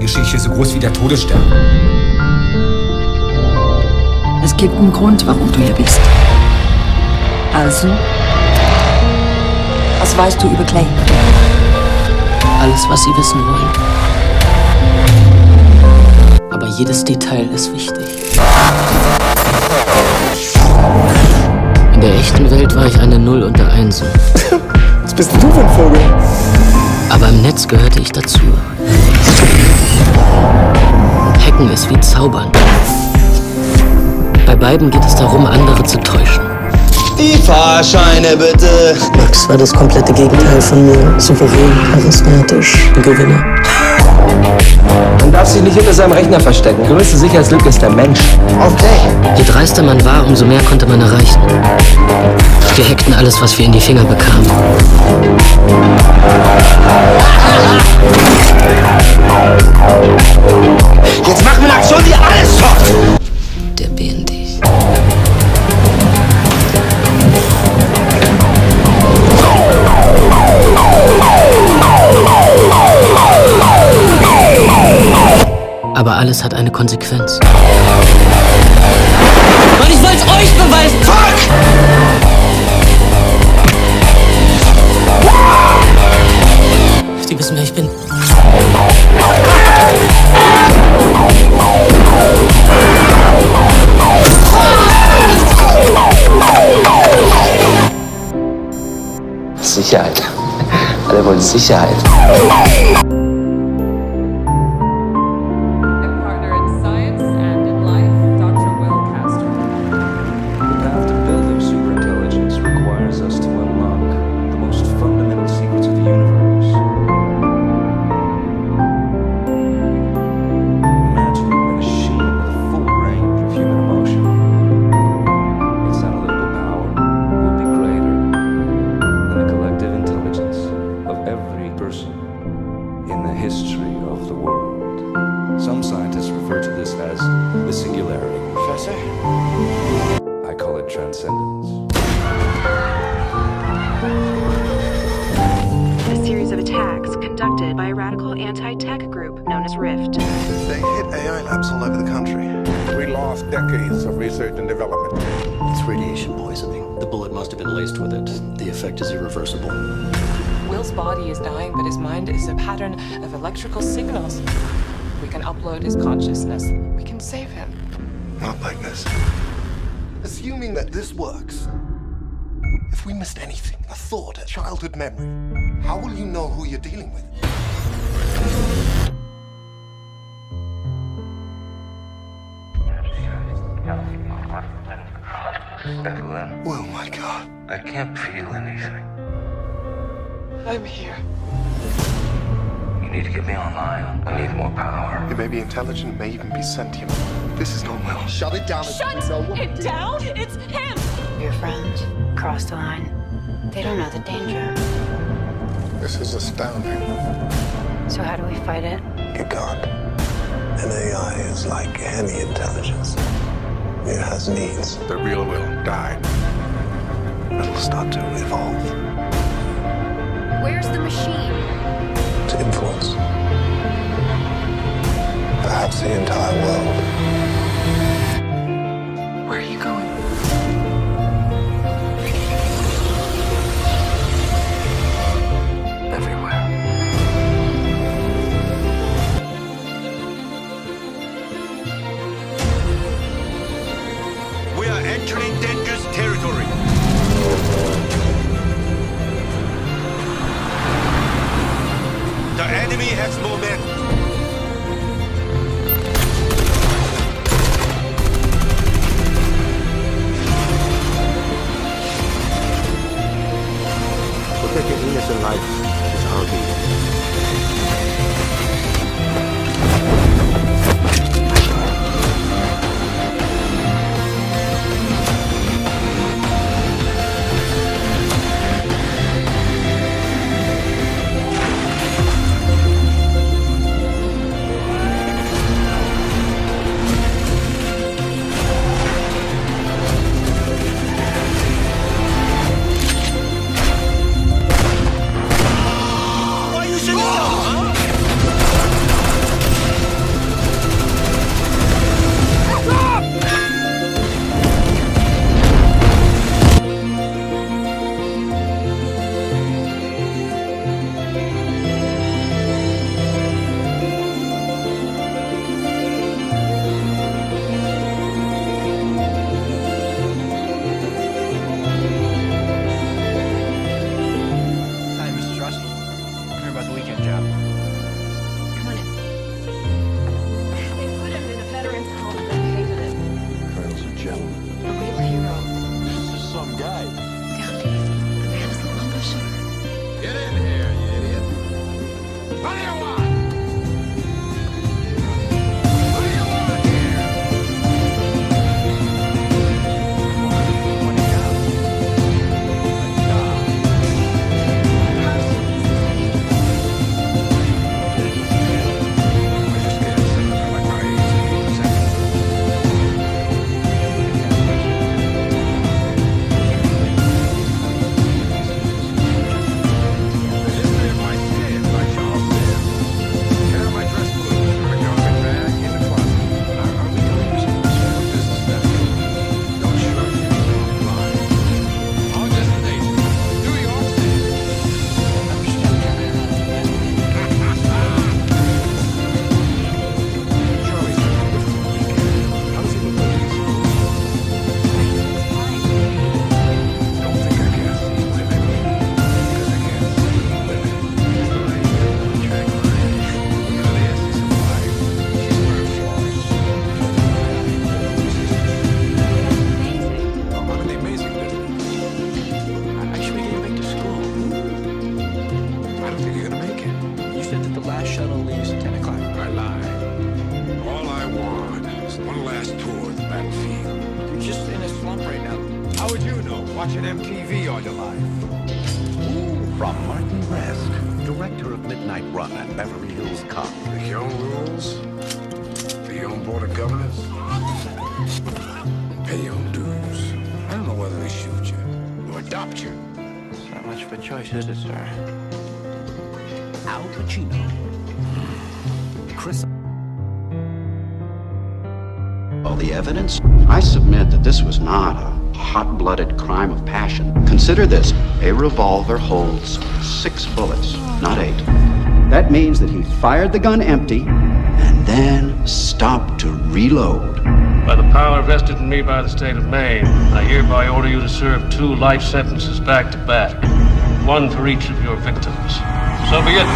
Geschichte so groß wie der Todesstern. Es gibt einen Grund, warum du hier bist. Also, was weißt du über Clay? Alles, was sie wissen wollen. Aber jedes Detail ist wichtig. In der echten Welt war ich eine Null und der Einsen. Was bist denn du für ein Vogel? Aber im Netz gehörte ich dazu. Hacken ist wie Zaubern. Bei beiden geht es darum, andere zu täuschen. Die Fahrscheine bitte. Max war das komplette Gegenteil von mir. Souverän, charismatisch, ein Gewinner. Man darf sich nicht hinter seinem Rechner verstecken. Größte Sicherheitslücke ist der Mensch. Okay. Je dreister man war, umso mehr konnte man erreichen. Wir hackten alles, was wir in die Finger bekamen. Jetzt machen wir eine Aktion, die alles schockt. Der BND. Aber alles hat eine Konsequenz. Und ich wollte es euch beweisen! Fuck! Die wissen, wer ich bin. Sicherheit. Alle wollen Sicherheit. Partner in science and in life, Dr. Will Castor. The path to building superintelligence requires us to unlock the most fundamental secrets of the universe. Imagine a machine with a full range of human emotion. Its analytical power will be greater than the collective intelligence of every person in the history of the world. Some scientists refer to this as the singularity. Professor? I call it transcendence. A series of attacks conducted by a radical anti-tech group known as Rift. They hit AI labs all over the country. We lost decades of research and development. It's radiation poisoning. The bullet must have been laced with it. The effect is irreversible. Will's body is dying, but his mind is a pattern of electrical signals. We can upload his consciousness. We can save him. Not like this. Assuming that this works, if we missed anything, a thought, a childhood memory, how will you know who you're dealing with? Evelyn, Oh my God. I can't feel anything. I'm here. You need to get me online. I need more power. It may be intelligent, may even be sentient. This is not Will. Shut it down. Shut it down! It's him! Your friends crossed the line. They don't know the danger. This is astounding. So how do we fight it? You can't. An AI is like any intelligence. It has needs. The real Will died. It'll start to evolve, Where's the machine? to influence. Perhaps the entire world. Where are you going? Everywhere. We are entering dangerous territory. The enemy has momentum. Protecting innocent life is our duty. Why you watching MTV all your life. From Martin Resk, director of Midnight Run and Beverly Hills Cop. The young rules, the young board of governors. Pay your own dues. I don't know whether they shoot you or adopt you. It's not much of a choice, is it, sir? Al Pacino. Chris. All the evidence? I submit that this was not a hot-blooded crime of passion. Consider this. A revolver holds 6 bullets, not 8. That means that he fired the gun empty and then stopped to reload. By the power vested in me by the state of Maine, I hereby order you to serve 2 life sentences back to back. 1 for each of your victims. So be it.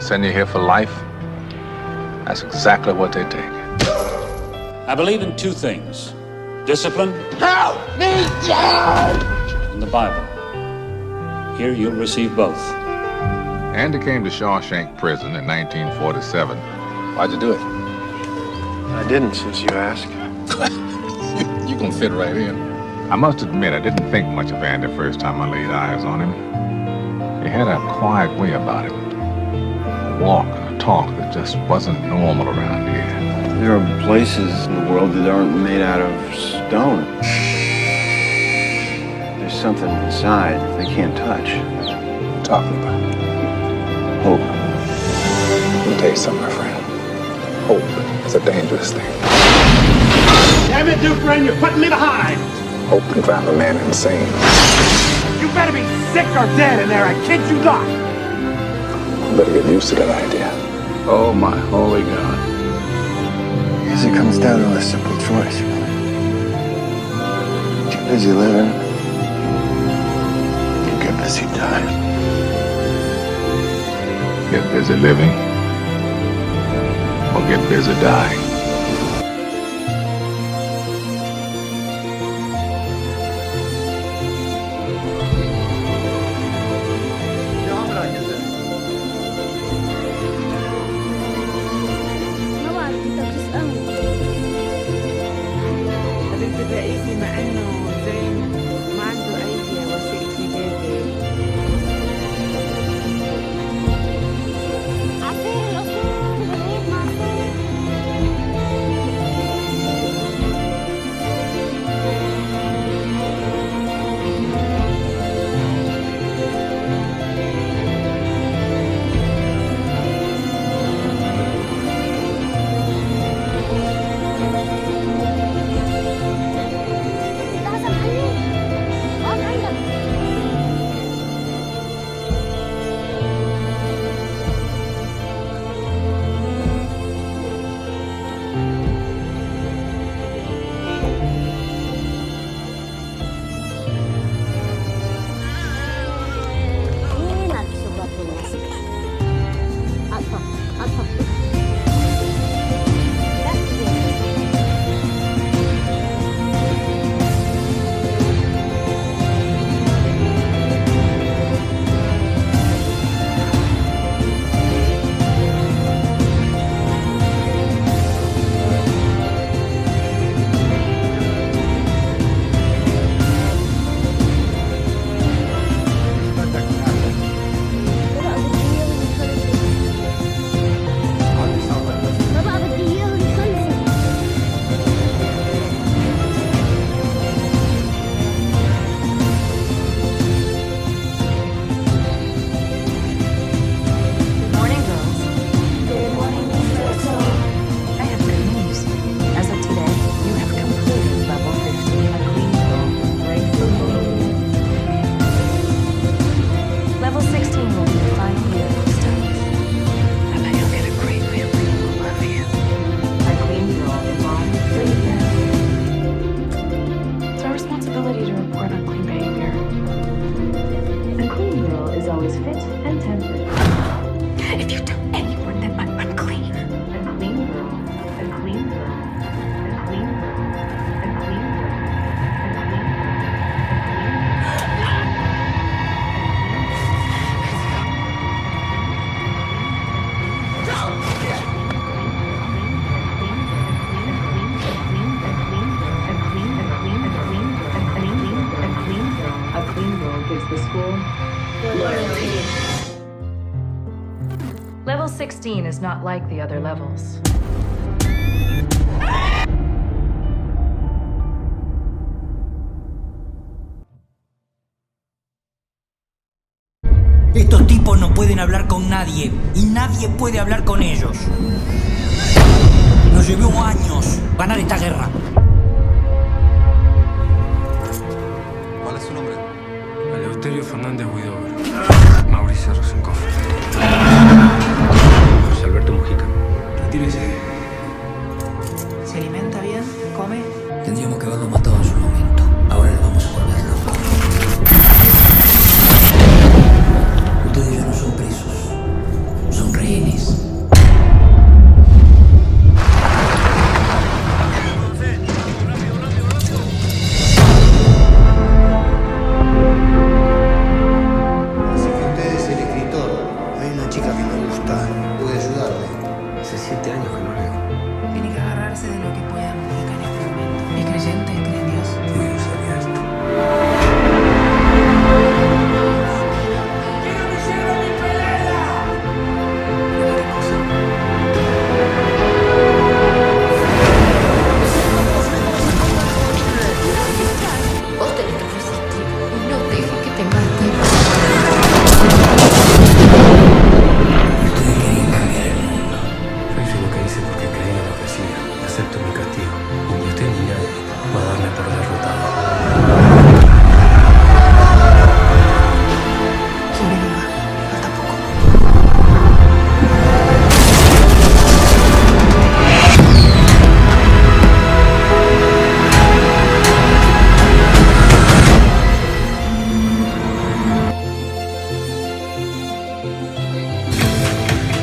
Send you here for life? That's exactly what they take. I believe in 2 things. Discipline. Help me, Dad! And the Bible. Here you'll receive both. Andy came to Shawshank Prison in 1947. Why'd you do it? I didn't, since you asked. You can fit right in. I must admit, I didn't think much of Andy the first time I laid eyes on him. He had a quiet way about him. A walk and a talk that just wasn't normal around here. There are places in the world that aren't made out of stone. There's something inside they can't touch. What are you talking about? Hope. Let me tell you something, my friend. Hope is a dangerous thing. Damn it, Dufresne, you're putting me behind! Hope can drive a man insane. You better be sick or dead in there, I kid you not! Better get used to that idea. Oh, my holy God. I guess it comes down to a simple choice. Get busy living. You get busy dying. Get busy living. Or get busy dying. the school? Level 16 is not like the other levels. Estos tipos no pueden hablar con nadie y nadie puede hablar con ellos. Nos llevó años ganar esta guerra. ¿Cuál es su nombre? Eleuterio Fernández Huidobro. Mauricio Rosenkoff. José Alberto Mujica. Retírese. ¿Se alimenta bien? ¿Come? Tendríamos que haberlo matado en su momento. Ahora lo vamos a volver loco. Ustedes ya no son presos. Son rehenes.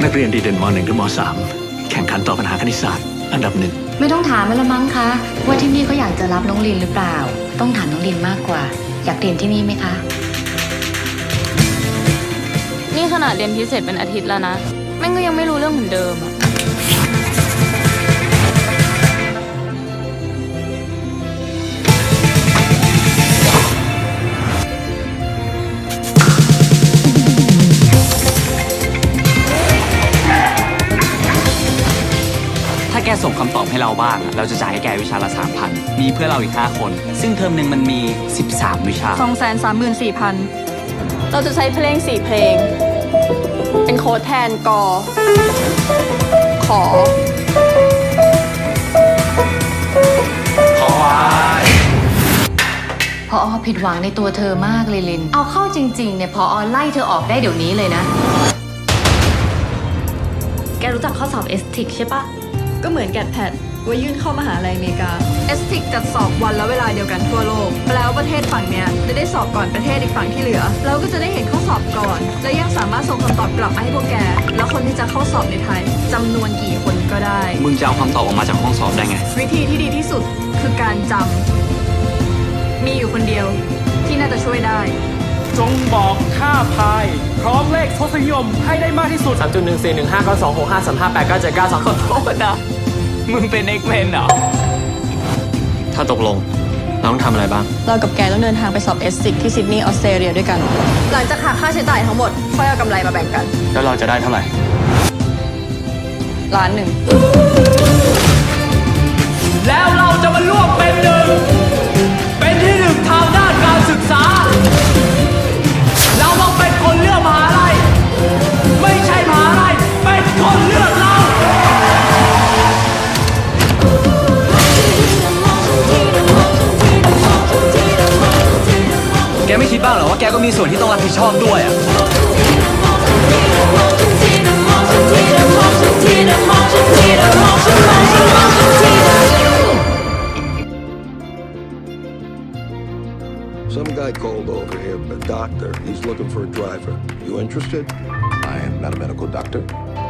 นักเรียนดีเด่นม.1 หรือม.3 แข่งขันต่อปัญหาคณิตศาสตร์อันดับ1ไม่ต้องถามมันละมั้งคะว่าที่นี่เขาอยากจะรับน้องลินหรือเปล่าต้องถามน้องลินมากกว่าอยากเรียนที่นี่ไหมคะนี่ขนาดเรียนพิเศษเป็นอาทิตย์แล้วนะแม่งก็ยังไม่รู้เรื่องเหมือนเดิมอะถ้าแกส่งคำตอบให้เราบ้างเราจะจ่ายให้แกวิชาละ 3,000 มีเพื่อนเราอีก5 คนซึ่งเทอมหนึ่งมันมี13วิชา 234,000 เราจะใช้เพลง4เพลงเป็นโค้ดแทนกอขอพอผิดหวังในตัวเธอมากเลยลินเอาเข้าจริงๆเนี่ยพอไล่เธอออกได้เดี๋ยวนี้เลยนะแกรู้จักข้อสอบ STIC ใช่ปะก็เหมือนแกดแพดไว้ยื่นเข้ามหาลัยอเมริกา STIC จัดสอบวันและเวลาเดียวกันทั่วโลกแล้วประเทศฝั่งเนี้ยจะได้สอบก่อนประเทศอีกฝั่งที่เหลือเราก็จะได้เห็นข้อสอบก่อนและยังสามารถส่งคำตอบกลับมาให้พวกแกแล้วคนที่จะเข้าสอบในไทยจำนวนกี่คนก็ได้มึงจะเอาคำตอบออกมาจากห้องสอบได้ไงวิธีที่ดีที่สุดคือการจำมีอยู่คนเดียวที่น่าจะช่วยได้จงบอกค่าพายพร้อมเลขทศนิยมให้ได้มากที่สุด 3.141592653589792 ขอโทษนะมึงเป็น X-Men เหรอถ้าตกลงเราต้องทำอะไรบ้างเรากับแกต้องเดินทางไปสอบ STIC ที่ซิดนีย์ออสเตรเลียด้วยกันหลังจากหักค่าใช้จ่ายทั้งหมดค่อยเอากำไรมาแบ่งกันแล้วเราจะได้เท่าไหร่1 ล้าน แล้วเราจะมาร่วมเป็นหนึ่งเป็นที่หนึ่งทางด้านการศึกษาเราต้องเป็นคนเลือกมหาลัยไม่ใช่มหาลัยเป็นคนเลือกเราแกไม่คิดบ้างเหรอว่าแกก็มีส่วนที่ต้องรับผิดชอบด้วยอ่ะSome guy called over here, a doctor. He's looking for a driver. You interested? I am not a medical doctor.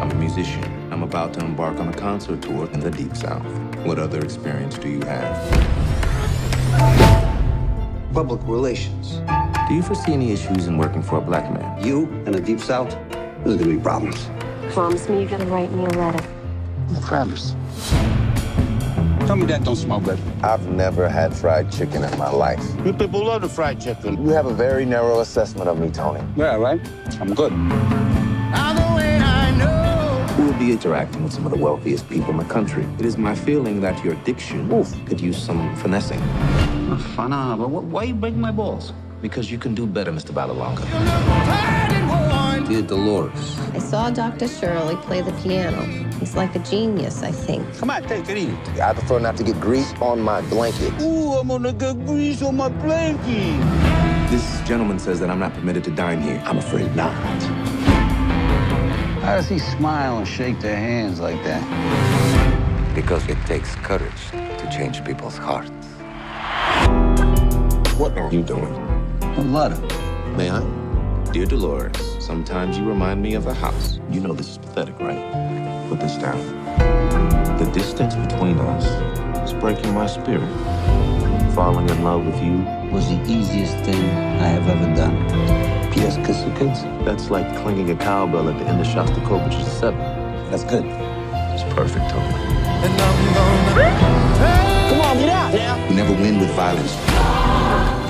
I'm a musician. I'm about to embark on a concert tour in the Deep South. What other experience do you have? Public relations. Do you foresee any issues in working for a black man? You in the Deep South? There's gonna be problems. Promise me you're gonna write me a letter. Promise. Tell me that don't smell good. I've never had fried chicken in my life. You people love the fried chicken. You have a very narrow assessment of me, Tony. Yeah, right? I'm good. We will be interacting with some of the wealthiest people in the country. It is my feeling that your diction could use some finessing. Fana, but why you breaking my balls? Because you can do better, Mr. Balalonga. Dear Dolores. I saw Dr. Shirley play the piano. He's like a genius, I think. Come on, take it easy. I prefer not to get grease on my blanket. Ooh, I'm gonna get grease on my blanket. This gentleman says that I'm not permitted to dine here. I'm afraid not. How does he smile and shake their hands like that? Because it takes courage to change people's hearts. What are you doing? A letter. May I? Dear Dolores, sometimes you remind me of a house. You know this is pathetic, right? Put this down. The distance between us is breaking my spirit. Falling in love with you Was the easiest thing I have ever done. P.S. Kiss the kids. That's like clanging a cowbell at the end of Shostakovich's 7. That's good. It's perfect, Tony. Come on, get out now. You never win with violence.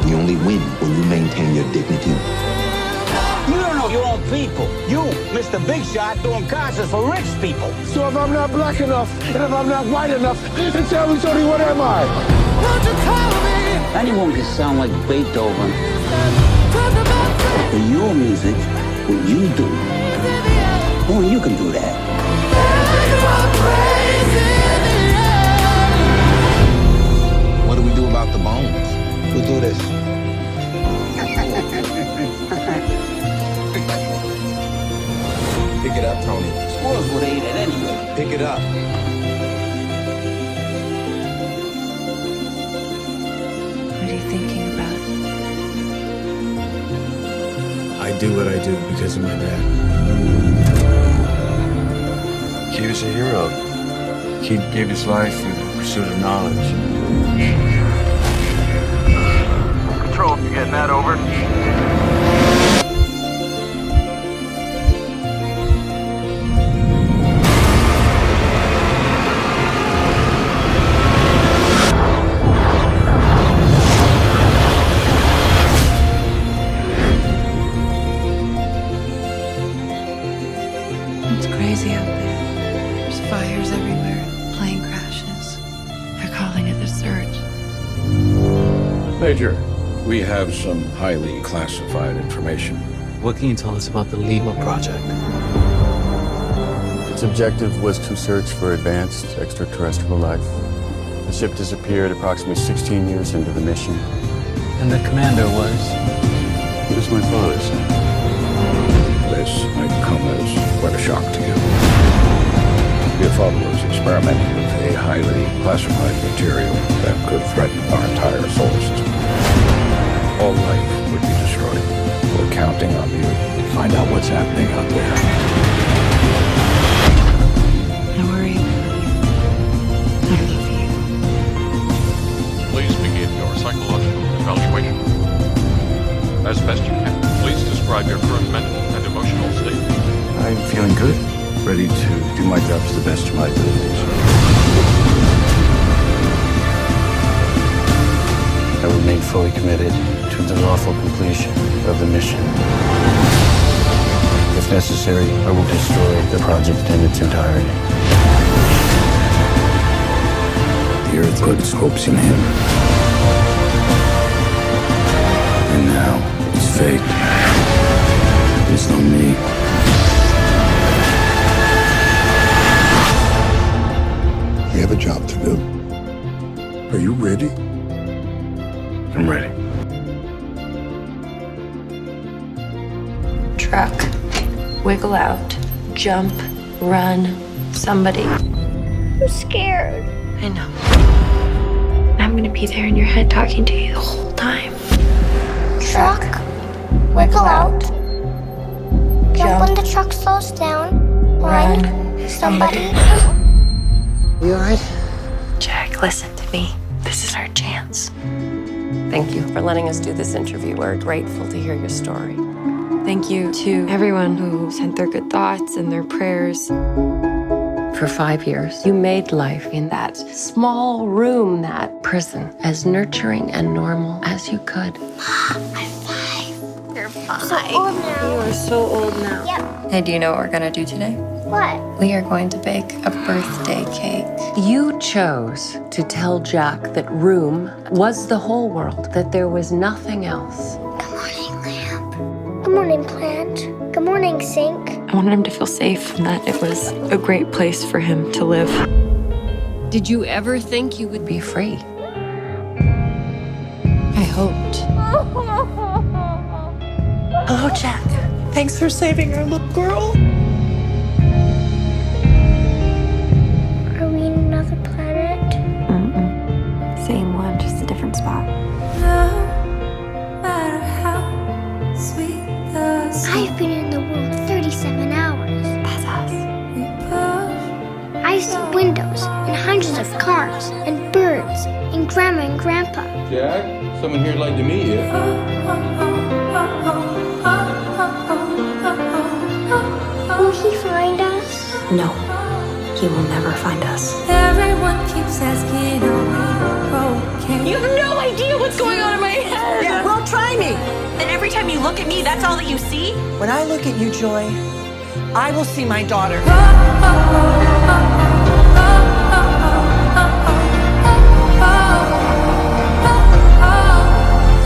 You only win when you maintain your dignity. You don't know your own people. You, Mr. Big Shot, doing concerts for rich people. So if I'm not black enough, and if I'm not white enough, then tell me, Tony, what am I? Anyone can sound like Beethoven. But your music, what you do, only you can do that. What do we do about the bones? We'll do this. Pick it up, Tony. Squirrels would eat it anyway. Pick it up. What are you thinking about? I do what I do because of my dad. He was a hero. He gave his life in the pursuit of knowledge. Control, you getting that over? It's crazy out there. There's fires everywhere, plane crashes. They're calling it the surge. Major, we have some highly classified information. What can you tell us about the Lima project? Its objective was to search for advanced extraterrestrial life. The ship disappeared approximately 16 years into the mission. And the commander was? He was my father, sir. This might come as quite a shock to you. Your father was experimenting with a highly classified material that could threaten our entire solar system. All life would be destroyed. We're counting on you to find out what's happening out there. I worry about you. I love you. Please begin your psychological evaluation. As best you can, please describe your current mental and emotional state. I'm feeling good. Ready to do my job to the best of my abilities. I remain fully committed to the lawful completion of the mission. If necessary, I will destroy the project in its entirety. The Earth put its hopes in him. And now, its fate is on me. We have a job to do. Are you ready? I'm ready. Truck. Wiggle out. Jump. Run. Somebody. I'm scared. I know. I'm gonna be there in your head talking to you the whole time. Truck. Wiggle out. Jump when the truck slows down. Run. Somebody. You alright? Jack, listen to me. This is our chance. Thank you for letting us do this interview. We're grateful to hear your story. Thank you to everyone who sent their good thoughts and their prayers. For 5 years, you made life in that small room, that prison, as nurturing and normal as you could. You're 5. So old now. You are so old now. Yep. Hey, do you know what we're gonna do today? What? We are going to bake a birthday cake. You chose to tell Jack that room was the whole world, that there was nothing else. Good morning, lamp. Good morning, plant. Good morning, sink. I wanted him to feel safe and that it was a great place for him to live. Did you ever think you would be free? I hoped. Hello, Jack. Thanks for saving our little girl. Are we in another planet? Same one, just a different spot. I've been in the world 37 hours. That's us. I've seen windows and hundreds of cars and birds and grandma and grandpa. Jack, someone here'd like to meet you. Will he find us? No, he will never find us. Everyone keeps asking, are we okay? You have no idea what's going on in my head. Yeah, well, try me. And every time you look at me, that's all that you see? When I look at you, Joy, I will see my daughter.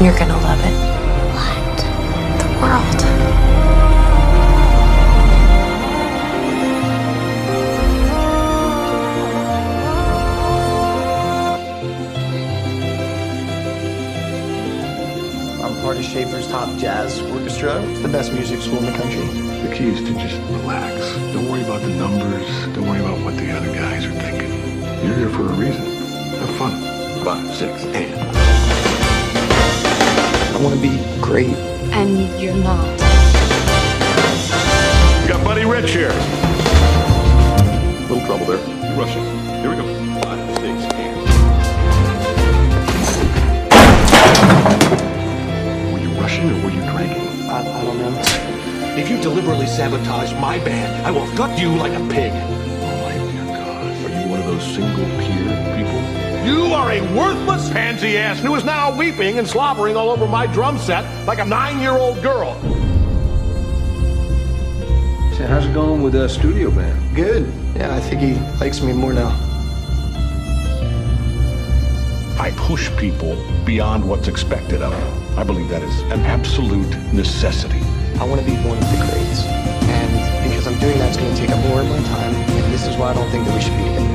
You're gonna love it. What? The world. I'm part of Schaefer's top jazz orchestra. It's the best music school in the country. The key is to just relax. Don't worry about the numbers. Don't worry about what the other guys are thinking. You're here for a reason. Have fun. 5, 6, and. I want to be great. And you're not. We got Buddy Rich here. Little trouble there. You're rushing. Here we go. 5, 6, and. Were you rushing or were you drinking? I don't know. If you deliberately sabotage my band, I will gut you like a pig. Oh my dear God. Are you one of those single peer people? You are a worthless pansy ass who is now weeping and slobbering all over my drum set like a 9-year-old girl. So how's it going with the studio band? Good. Yeah, I think he likes me more now. I push people beyond what's expected of them. I believe that is an absolute necessity. I want to be one of the greats. And because I'm doing that, it's going to take up more of my time. And this is why I don't think that we should be together.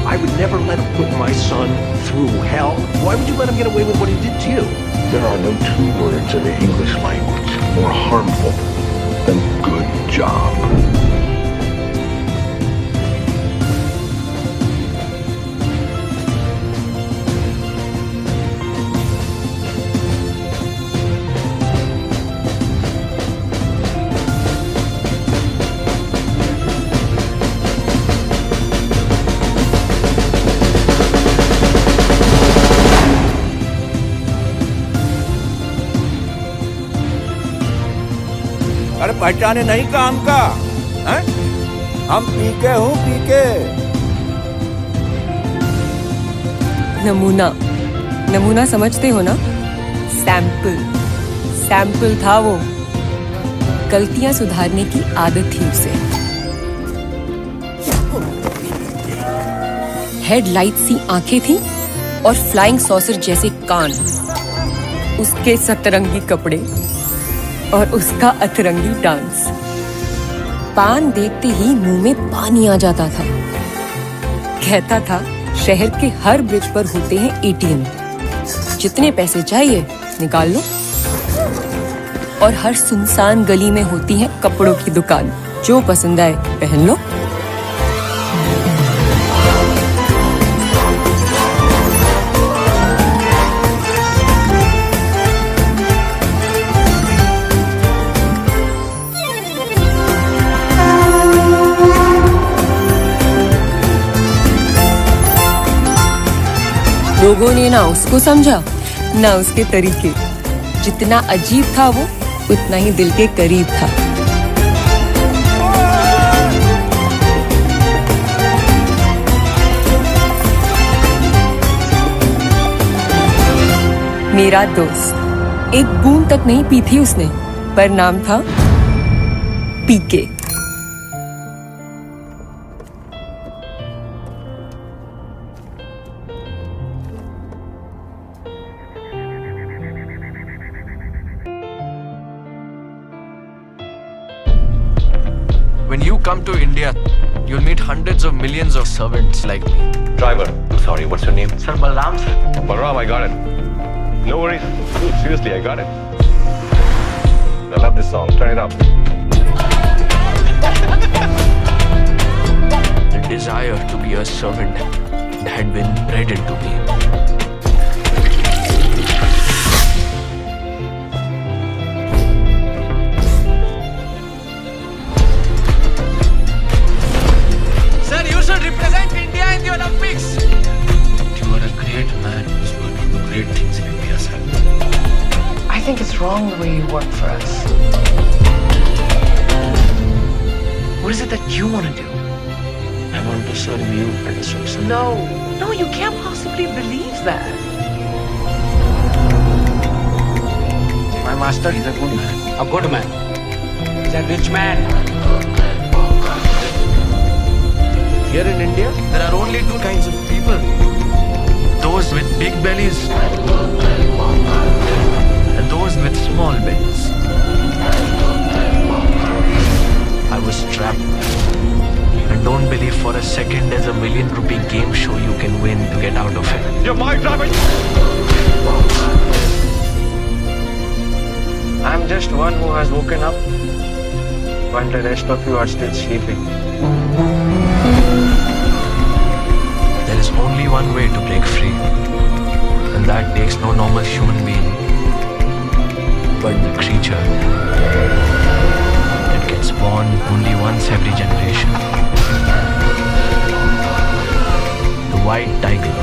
I would never let him put my son through hell. Why would you let him get away with what he did to you? There are no 2 words in the English language more harmful than good job. अरे पहचाने नहीं काम का हैं? हम पीके हूँ पीके नमूना नमूना समझते हो ना? सैंपल था वो। गलतियां सुधारने की आदत थी उसे। हेडलाइट सी आंखें थी और फ्लाइंग सॉसर जैसे कान। उसके सतरंगी कपड़े और उसका अतरंगी डांस। पान देखते ही मुंह में पानी आ जाता था। कहता था शहर के हर ब्रिज पर होते हैं एटीएम, जितने पैसे चाहिए निकाल लो। और हर सुनसान गली में होती है कपड़ों की दुकान, जो पसंद आए पहन लो। लोगों ने ना उसको समझा ना उसके तरीके। जितना अजीब था वो, उतना ही दिल के करीब था। मेरा दोस्त। एक बूंद तक नहीं पी थी उसने, पर नाम था पीके। When you come to India, you'll meet hundreds of millions of servants like me. Driver, I'm sorry, what's your name? Sir Balram, sir. Balram, I got it. No worries. Seriously, I got it. I love this song. Turn it up. The desire to be a servant had been bred into me. Sir, you should represent India in the Olympics. You are a great man who's going to do great things in India, sir. I think it's wrong the way you work for us. What is it that you want to do? I want to serve you and the service. No, you can't possibly believe that. My master is a good man. A good man. He's a rich man. Here in India, there are only two kinds of people. Those with big bellies and those with small bellies. I was trapped. And don't believe for a second there's a ₹1,000,000 game show you can win to get out of it. You're my driver. I'm just one who has woken up while the rest of you are still sleeping. There is only one way to break free, and that takes no normal human being, but the creature that gets born only once every generation. The white tiger.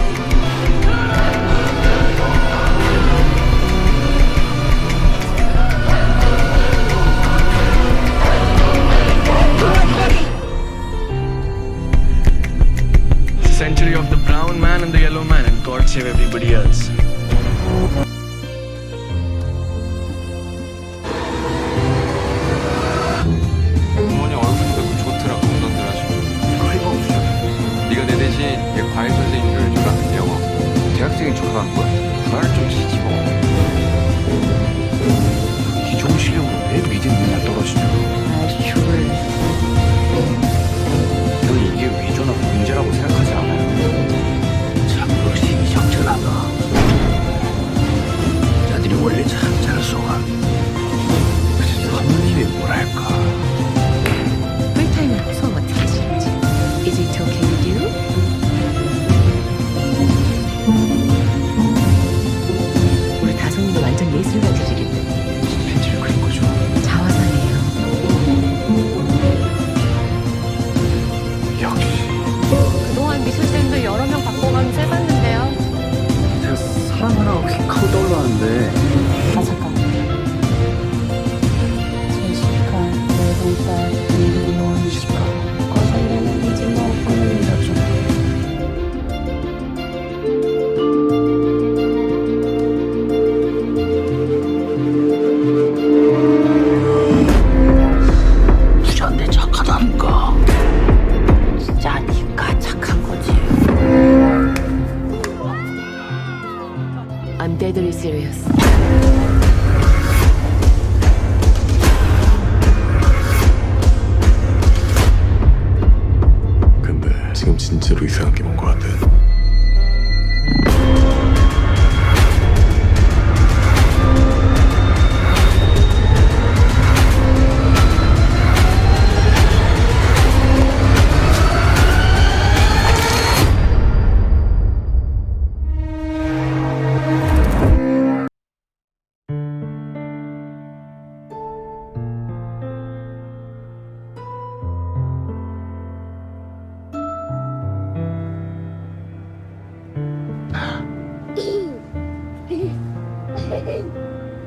Century of the brown man and the yellow man, and God save everybody else. 부모님 얼굴도 좋더라, 건강들 하시고. 거의 없어. 네가 내 대신 얘 과외 선생님 줄 줄 아는 영어. 대학생이 졸업한 거야? 불안을 좀 치지 뭐. 이 좋은 실력으로 왜 믿음이 맨날 떨어지냐? 저는 이게 위조나 범죄라고 생각하지 않아요. 참으로 시기적절하다. 자들이 원래 참 잘 쏘아. 하느님이 뭐랄까. 꿀타임을 소원 어떻게 하시는지. Is it okay with you? 우리 다솜이도 완전 예술가 재질인데. 펜지를 그린 거죠. 자화상이에요. 역시. 그동안 미술쌤도 여러 명 바꿔가면서 해봤는데요. 제가 사람 하나 휙 하고 떠올랐는데. 아 잠깐. 부자인데 착하다니까. 진짜 니가 착한 거지. I'm deadly serious. 근데 지금 진짜로 이상한 게 뭔 것 같아.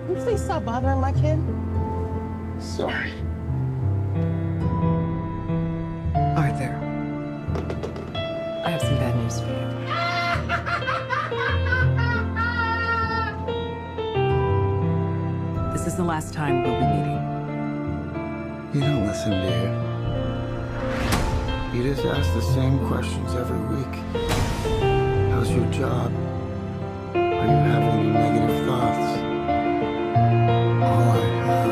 You please stop bothering my kid? Sorry. Arthur, I have some bad news for you. the last time we'll be meeting? You don't listen, do you? You just ask the same questions every week. How's your job? Are you having any negative thoughts? All I have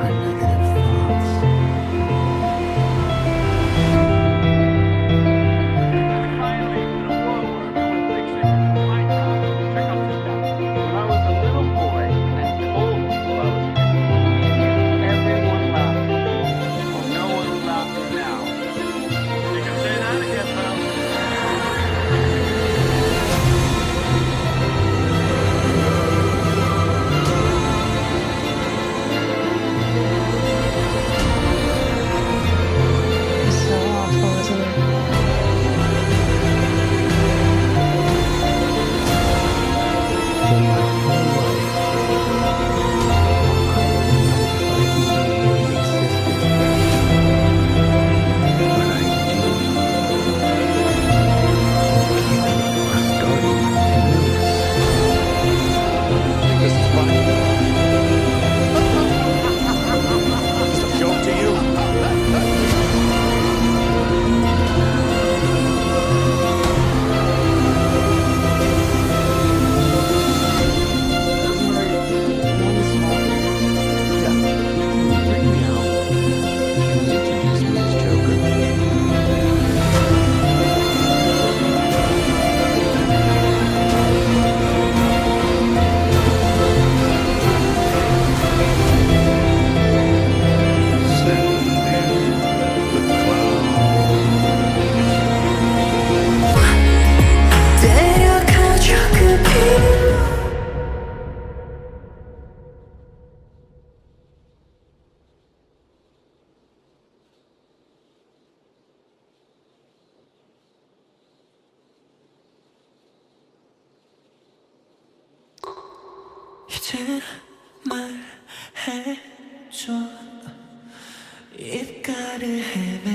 are negative thoughts. When I was a little boy and told people I was everyone laughed. Well, no one's laughing now. You can say that again, pal. It's so awful, isn't it? This is funny. Just a joke to you? 이제 말해줘 입가를 헤매